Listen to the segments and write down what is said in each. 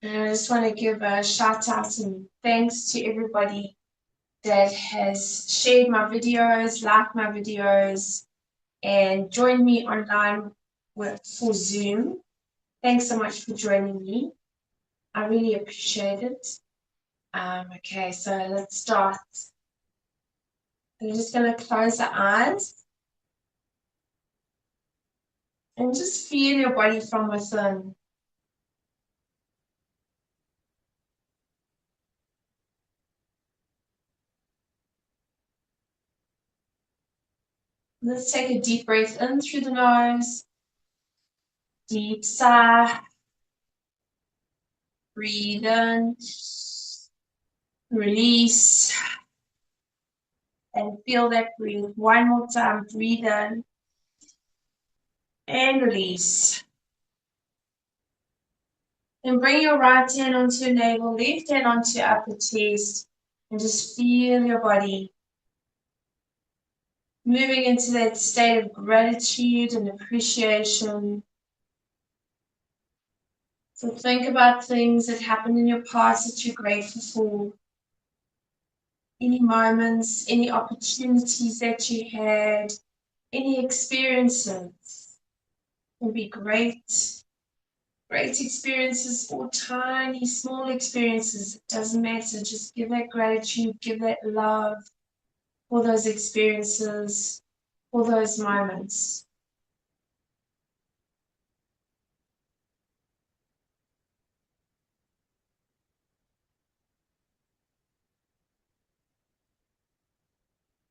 And I just want to give a shout out and thanks to everybody that has shared my videos, liked my videos, and joined me online for Zoom. Thanks so much for joining me. I really appreciate it. Okay, so let's start. I'm just going to close the eyes and just feel your body from within. Let's take a deep breath in through the nose, deep sigh, breathe in, release, and feel that breathe. One more time, breathe in and release. Then bring your right hand onto your navel, left hand onto your upper chest, and just feel your body moving into that state of gratitude and appreciation. So think about things that happened in your past that you're grateful for. Any moments, any opportunities that you had, any experiences. Will be great experiences or tiny, small experiences. It doesn't matter. Just give that gratitude, give that love for those experiences, for those moments.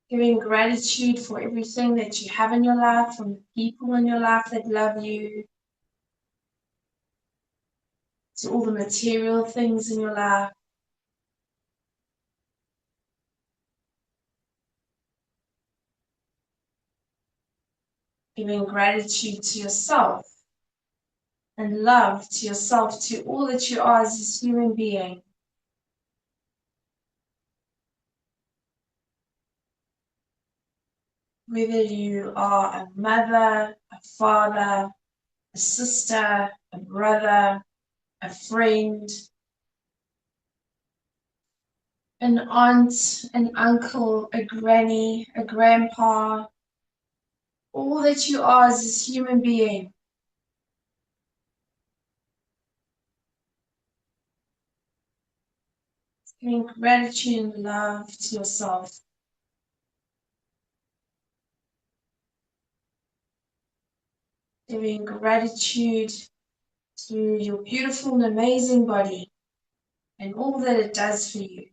Giving gratitude for everything that you have in your life, from the people in your life that love you, to all the material things in your life. Giving gratitude to yourself and love to yourself, to all that you are as a human being. Whether you are a mother, a father, a sister, a brother, a friend, an aunt, an uncle, a granny, a grandpa, all that you are as this human being. Giving gratitude and love to yourself. Giving gratitude to your beautiful and amazing body and all that it does for you.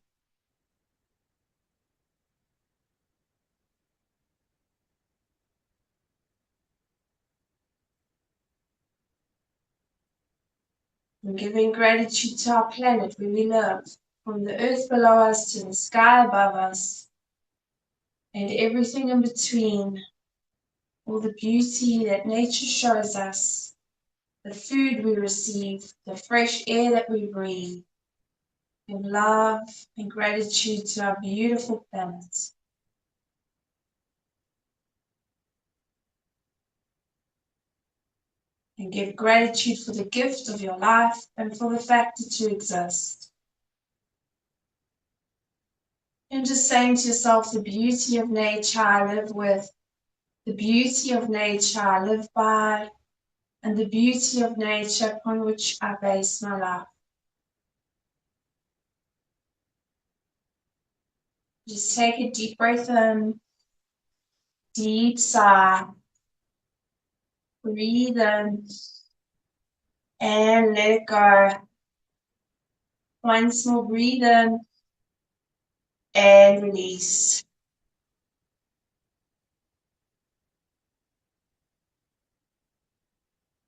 And giving gratitude to our planet where we live, from the earth below us to the sky above us, and everything in between, all the beauty that nature shows us, the food we receive, the fresh air that we breathe, and love and gratitude to our beautiful planet. And give gratitude for the gift of your life and for the fact that you exist. And just saying to yourself, the beauty of nature I live with, the beauty of nature I live by, and the beauty of nature upon which I base my life. Just take a deep breath in, deep sigh, breathe in, and let it go. Once more, breathe in and release.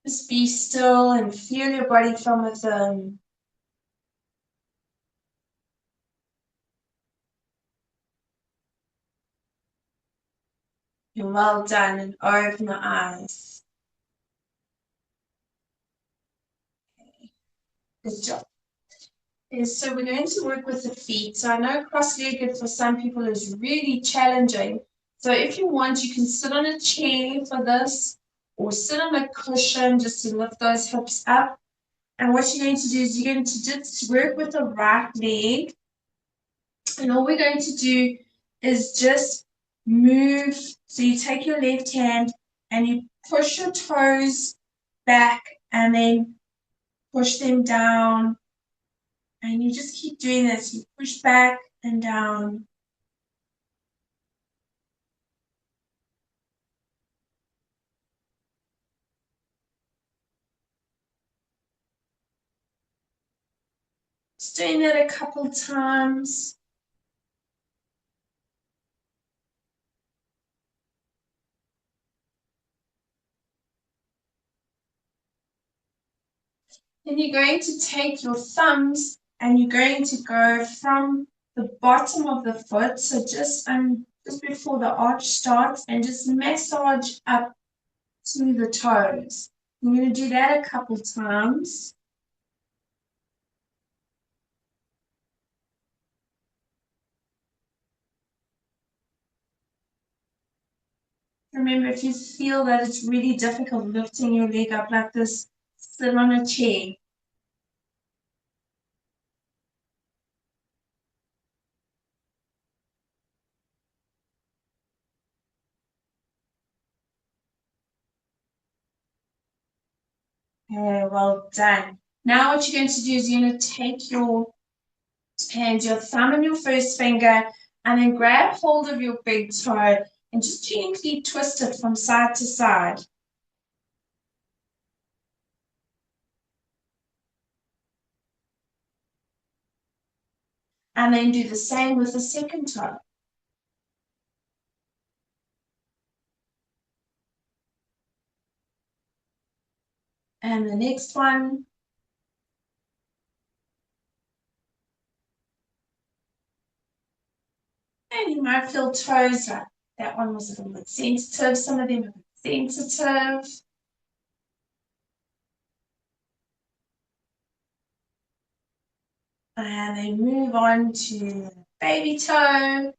Just be still and feel your body from within. You're well done, and open the eyes. Good job. So we're going to work with the feet. So I know cross-legged for some people is really challenging. So if you want, you can sit on a chair for this, or sit on a cushion just to lift those hips up. And what you're going to do is you're going to just work with the right leg. And all we're going to do is just move. So you take your left hand and you push your toes back and then push them down. And you just keep doing this. You push back and down. Just doing that a couple times. Then you're going to take your thumbs and you're going to go from the bottom of the foot, so just before the arch starts, and just massage up to the toes. I'm going to do that a couple times. Remember, if you feel that it's really difficult lifting your leg up like this, sit on a chair. Okay, well done. Now what you're going to do is you're going to take your hand, your thumb and your first finger, and then grab hold of your big toe and just gently twist it from side to side. And then do the same with the second toe. And the next one. And you might feel toes like that one was a little bit sensitive. Some of them are sensitive. And then move on to baby toe.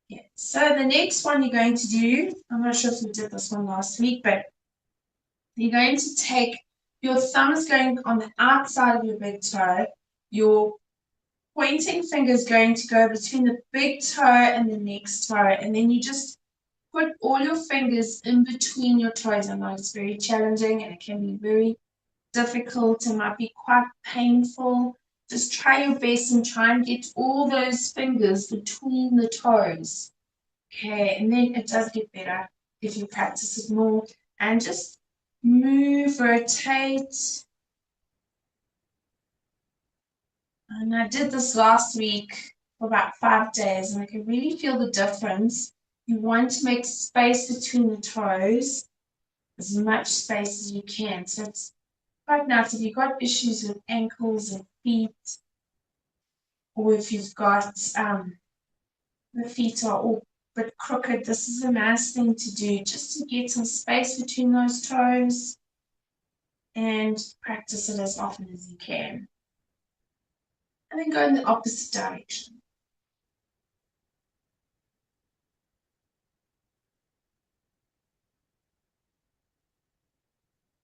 Yeah. So the next one you're going to do, I'm not sure if we did this one last week, but you're going to take your thumb is going on the outside of your big toe. Your pointing finger is going to go between the big toe and the next toe, and then you just put all your fingers in between your toes. I know it's very challenging and it can be very difficult. It might be quite painful. Just try your best and try and get all those fingers between the toes. Okay, and then it does get better if you practice it more. And just move, rotate. And I did this last week for about 5 days, and I could really feel the difference. You want to make space between the toes, as much space as you can. So it's quite nice if you've got issues with ankles and feet, or if you've got the feet are all a bit crooked, this is a nice thing to do just to get some space between those toes and practice it as often as you can. And then go in the opposite direction.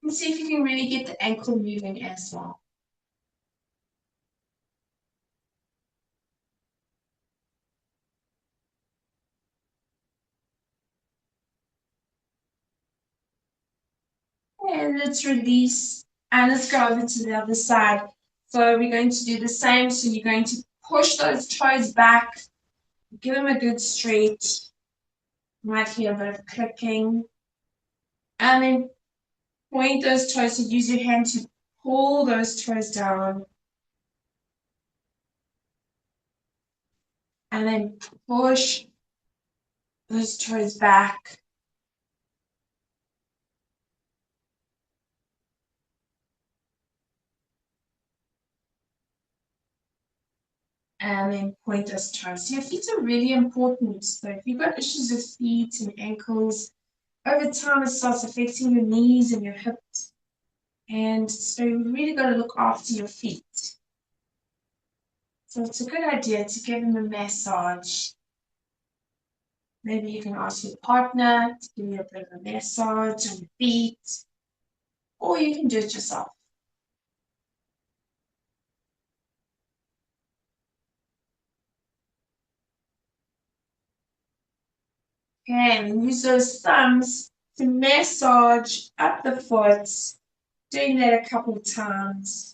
And see if you can really get the ankle moving as well. And let's release and let's go over to the other side. So we're going to do the same. So you're going to push those toes back, give them a good stretch. You might hear a bit of clicking. And then point those toes. So use your hand to pull those toes down. And then push those toes back. And then point those toes. So your feet are really important. So if you've got issues with feet and ankles, over time it starts affecting your knees and your hips. And so you really got to look after your feet. So it's a good idea to give them a massage. Maybe you can ask your partner to give you a bit of a massage on your feet, or you can do it yourself. Okay, and use those thumbs to massage up the foot, doing that a couple of times.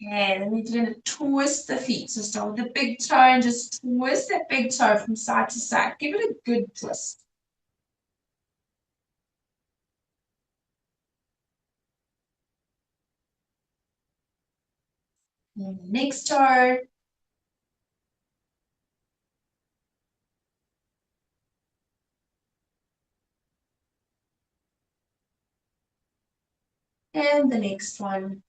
Okay, then you're going to twist the feet. So start with the big toe and just twist that big toe from side to side. Give it a good twist. And the next toe. And the next one.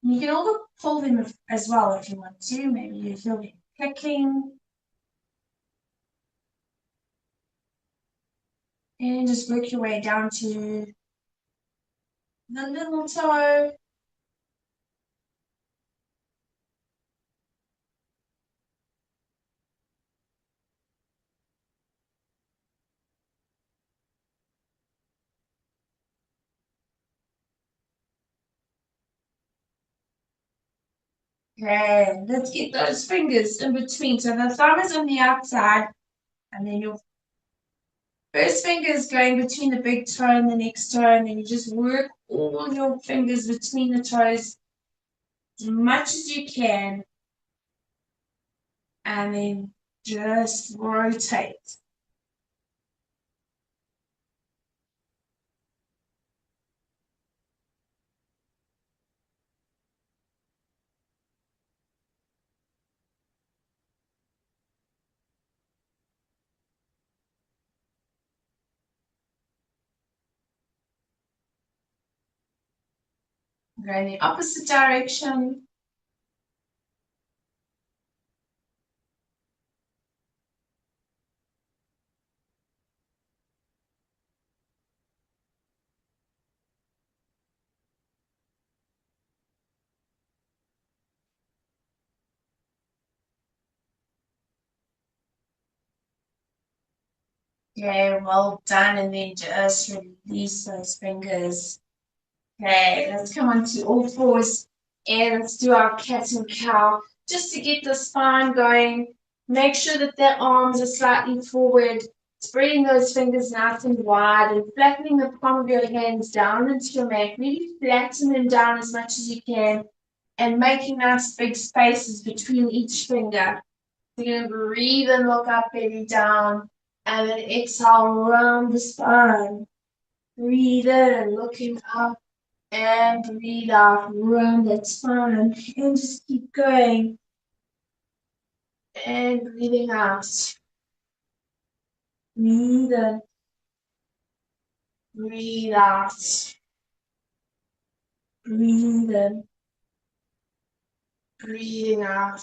You can also pull them as well if you want to. Maybe you feel them clicking. And just work your way down to the little toe. Okay, let's get those fingers in between. So the thumb is on the outside, and then your first finger is going between the big toe and the next toe, and then you just work all your fingers between the toes as much as you can, and then just rotate. Go in the opposite direction. Okay, well done, and then just release those fingers. Okay, let's come on to all fours and let's do our cat and cow just to get the spine going. Make sure that the arms are slightly forward, spreading those fingers nice and wide and flattening the palm of your hands down into your mat. Really flatten them down as much as you can and making nice big spaces between each finger. So you're going to breathe and look up, belly down, and then exhale around the spine. Breathe in, looking up and breathe out, run that spine, and just keep going. And breathing out. Breathe in, breathe out. Breathe in, breathing out.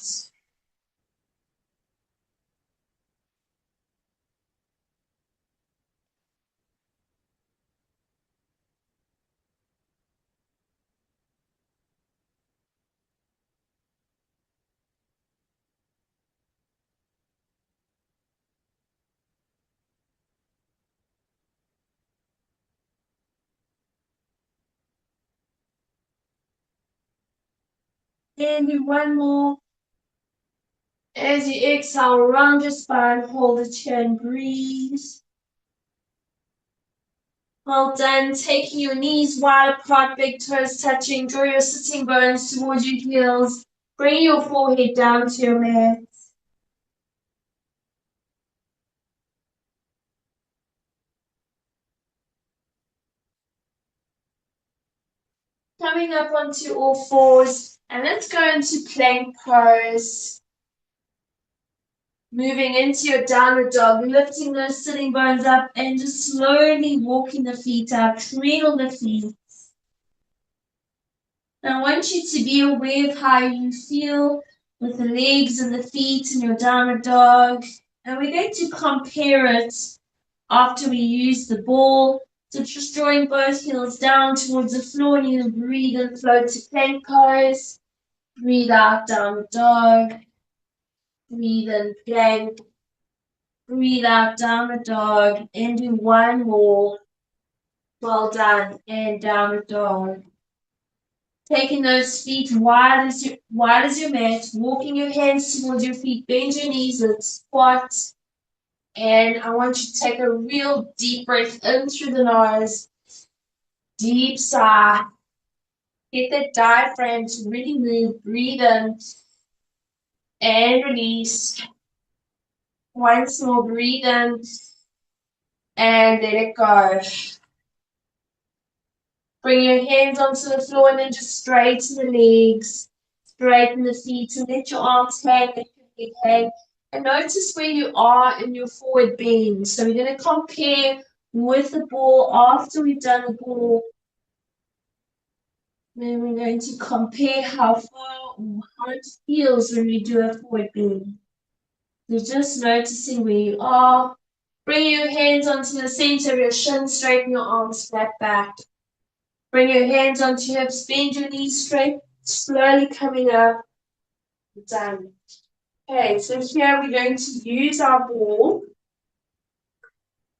And do one more. As you exhale, round your spine, hold it here and breathe. Well done. Taking your knees wide apart, big toes touching. Draw your sitting bones towards your heels. Bring your forehead down to your mat. Coming up onto all fours, and let's go into plank pose. Moving into your downward dog, lifting those sitting bones up and just slowly walking the feet up, cradle the feet. Now I want you to be aware of how you feel with the legs and the feet and your downward dog. And we're going to compare it after we use the ball. So just drawing both heels down towards the floor, and you breathe in, float to plank pose. Breathe out, downward dog. Breathe in, plank. Breathe out, downward dog. And do one more. Well done. And downward dog. Taking those feet wide as your mat, walking your hands towards your feet, bend your knees and squat. And I want you to take a real deep breath in through the nose, deep sigh. Get that diaphragm to really move. Breathe in and release. Once more, breathe in and let it go. Bring your hands onto the floor and then just straighten the legs, straighten the feet, and let your arms hang, let your head hang. And notice where you are in your forward bend. So we're going to compare with the ball after we've done the ball. Then we're going to compare how far or how it feels when we do a forward bend. So just noticing where you are. Bring your hands onto the center of your shin, straighten your arms flat back. Bring your hands onto your hips, bend your knees straight, slowly coming up. Done. Okay, so here we're going to use our ball.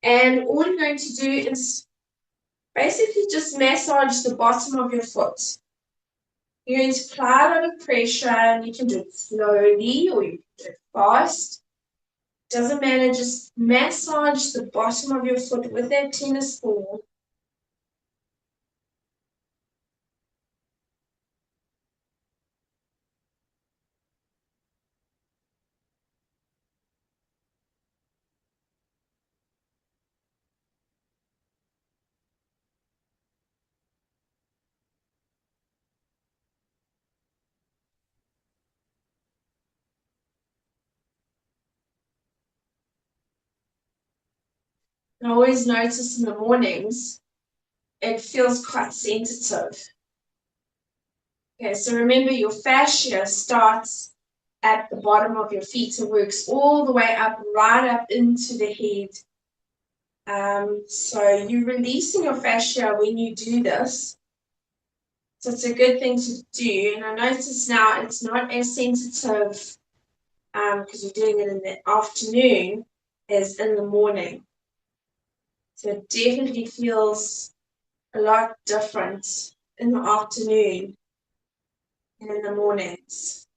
And all you're going to do is basically just massage the bottom of your foot. You're going to apply a lot of pressure, and you can do it slowly or you can do it fast. Doesn't matter, just massage the bottom of your foot with that tennis ball. I always notice in the mornings, it feels quite sensitive. Okay, so remember your fascia starts at the bottom of your feet and works all the way up, right up into the head. So you're releasing your fascia when you do this. So it's a good thing to do. And I notice now it's not as sensitive because you're doing it in the afternoon as in the morning. So it definitely feels a lot different in the afternoon and in the mornings.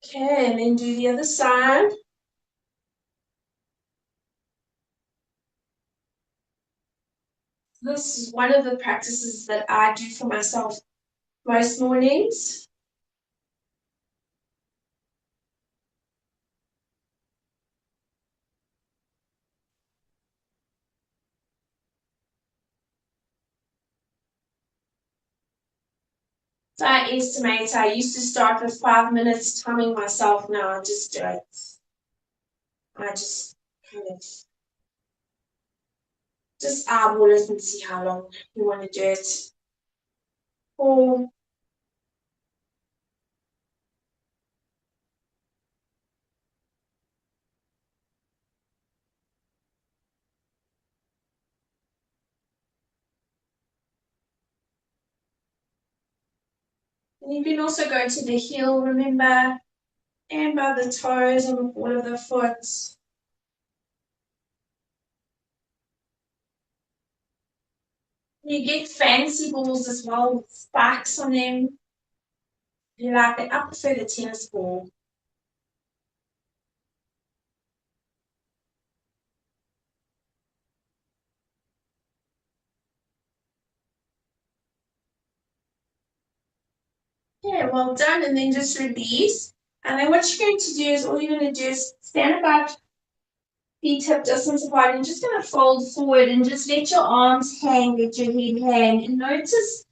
Okay, and then do the other side. This is one of the practices that I do for myself most mornings. So I estimate I used to start with 5 minutes timing myself. Now I just do it. I just kind of just eyeball it and see how long you want to do it. Or you can also go to the heel, remember, and by the toes on the ball of the foot. You get fancy balls as well with spikes on them. You like it. I prefer the tennis ball. Yeah, well done. And then just release. And then what you're going to do is all you're going to do is stand about feet hip distance apart. And you're just going to fold forward and just let your arms hang, let your head hang. And notice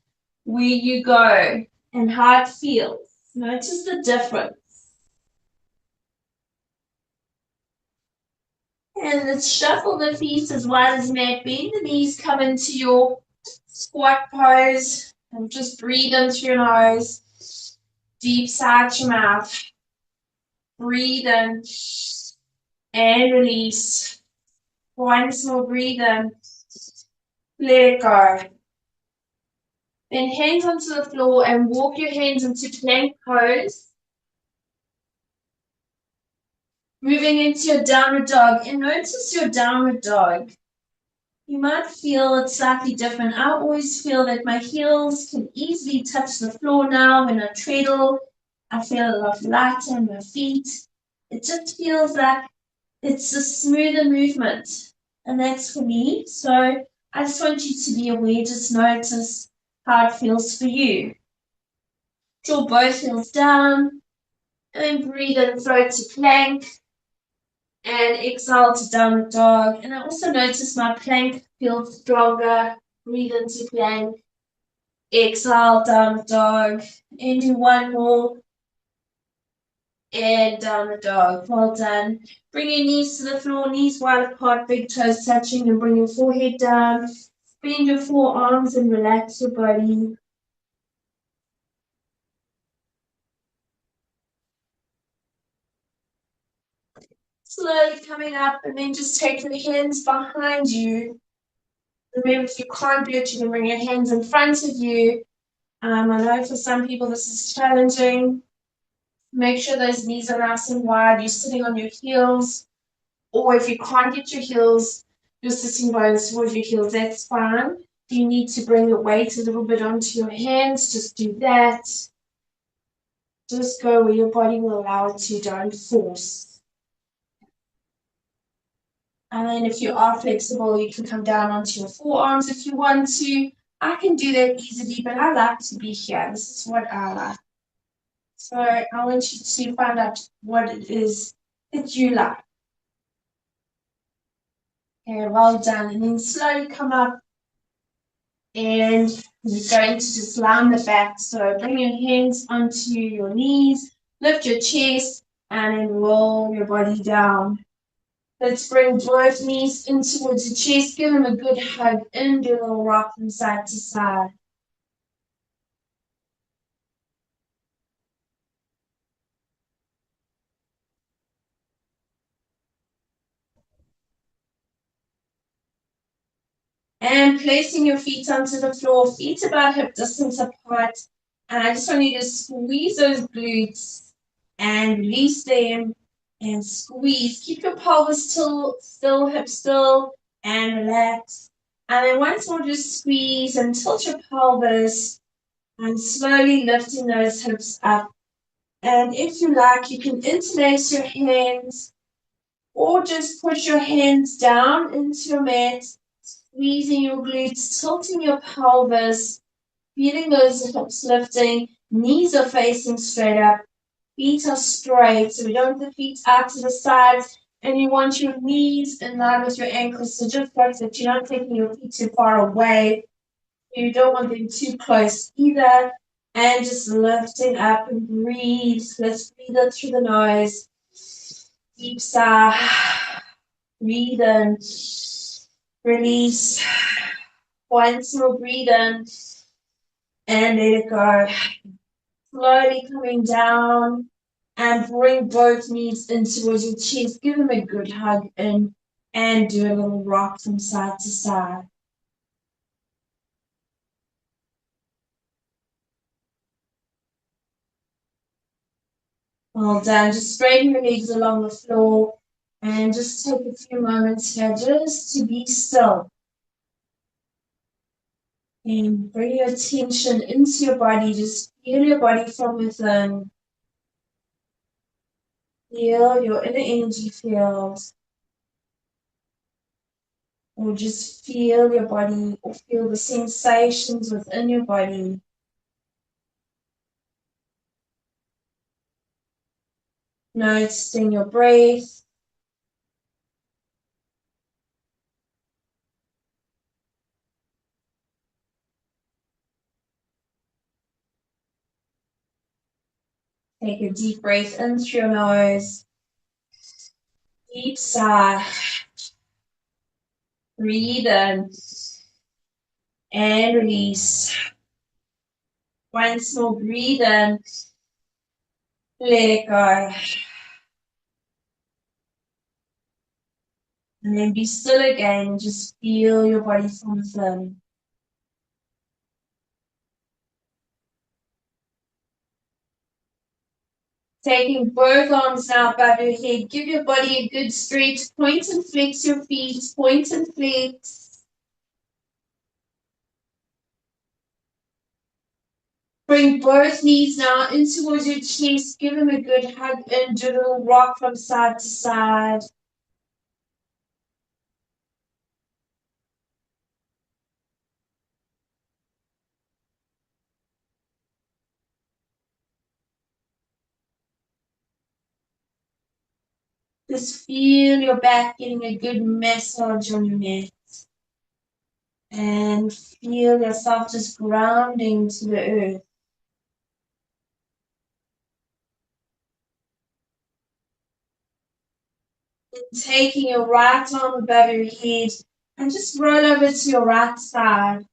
where you go and how it feels. Notice the difference. And let's shuffle the feet as wide as mat. Bend the knees, come into your squat pose. And just breathe in through your nose. Deep sigh to your mouth. Breathe in and release. Once more, breathe in. Let it go. Then hands onto the floor and walk your hands into plank pose. Moving into your downward dog. And notice your downward dog. You might feel it's slightly different. I always feel that my heels can easily touch the floor now when I treadle. I feel a lot lighter in my feet. It just feels like it's a smoother movement. And that's for me. So I just want you to be aware, just notice how it feels for you. Draw both heels down. And then breathe in, float to plank. And exhale to downward dog. And I also notice my plank feels stronger. Breathe into plank. Exhale, downward dog. And do one more. And downward dog. Well done. Bring your knees to the floor, knees wide apart, big toes touching, and bring your forehead down. Bend your forearms and relax your body. Slowly coming up, and then just take your hands behind you. Remember, if you can't do it, you can bring your hands in front of you. I know for some people this is challenging. Make sure those knees are nice and wide. You're sitting on your heels. Or if you can't get your heels, your sitting bones towards your heels, that's fine. If you need to bring your weight a little bit onto your hands, just do that. Just go where your body will allow it to, don't force. And then if you are flexible, you can come down onto your forearms if you want to. I can do that easily, but I like to be here. This is what I like. So I want you to find out what it is that you like. Okay, well done. And then slowly come up and you're going to just lie on the back. So bring your hands onto your knees, lift your chest, and then roll your body down. Let's bring both knees in towards the chest. Give them a good hug in, do a little rock from side to side. And placing your feet onto the floor, feet about hip distance apart. And I just want you to squeeze those glutes and release them and squeeze. Keep your pelvis still, hip still, and relax. And then once more, just squeeze and tilt your pelvis and slowly lifting those hips up. And if you like, you can interlace your hands or just push your hands down into your mat, squeezing your glutes, tilting your pelvis, feeling those hips lifting, knees are facing straight up, feet are straight, so we don't want the feet out to the sides, and you want your knees in line with your ankles, so just like that you're not taking your feet too far away. You don't want them too close either, and just lifting up and breathe. Let's breathe in through the nose. Deep sigh. Breathe in. Release. Once more, breathe in. And let it go. Slowly coming down. And bring both knees in towards your chest. Give them a good hug in. And do a little rock from side to side. Well done. Just straighten your legs along the floor. And just take a few moments here just to be still. And bring your attention into your body. Just feel your body from within. Feel your inner energy field. Or just feel your body or feel the sensations within your body. Noticing your breath. Take a deep breath in through your nose. Deep sigh. Breathe in and release. Once more, breathe in, let it go. And then be still again, just feel your body from within. Taking both arms now above your head, give your body a good stretch, point and flex your feet, point and flex. Bring both knees now in towards your chest, give them a good hug and do a little rock from side to side. Just feel your back getting a good massage on your mat. And feel yourself just grounding to the earth. And taking your right arm above your head and just roll over to your right side.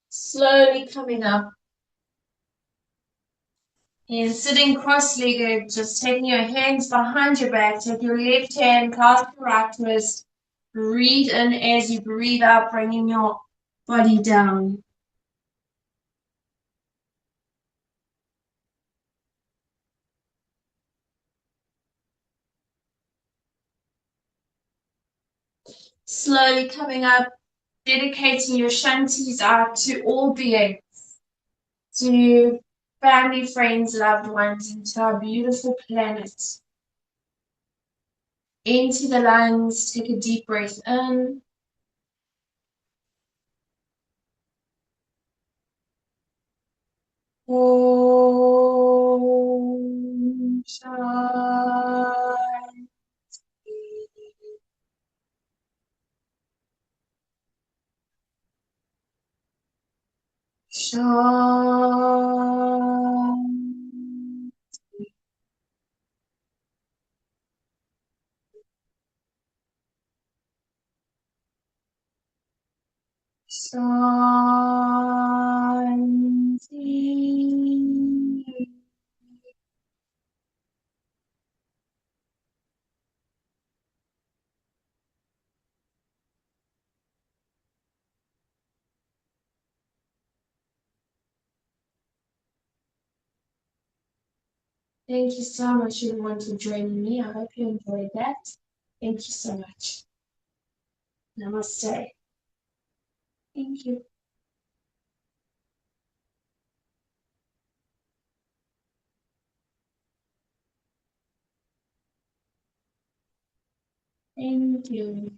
Slowly coming up. And sitting cross-legged, just taking your hands behind your back, take your left hand, clasp your right wrist, breathe in as you breathe out, bringing your body down. Slowly coming up, dedicating your shanties out to all beings, to family, friends, loved ones, and to our beautiful planet. Into the lungs, take a deep breath in. Om Shanti. Shanti. Shanti. Thank you so much, everyone, for joining me. I hope you enjoyed that. Thank you so much. Namaste. Thank you. Thank you.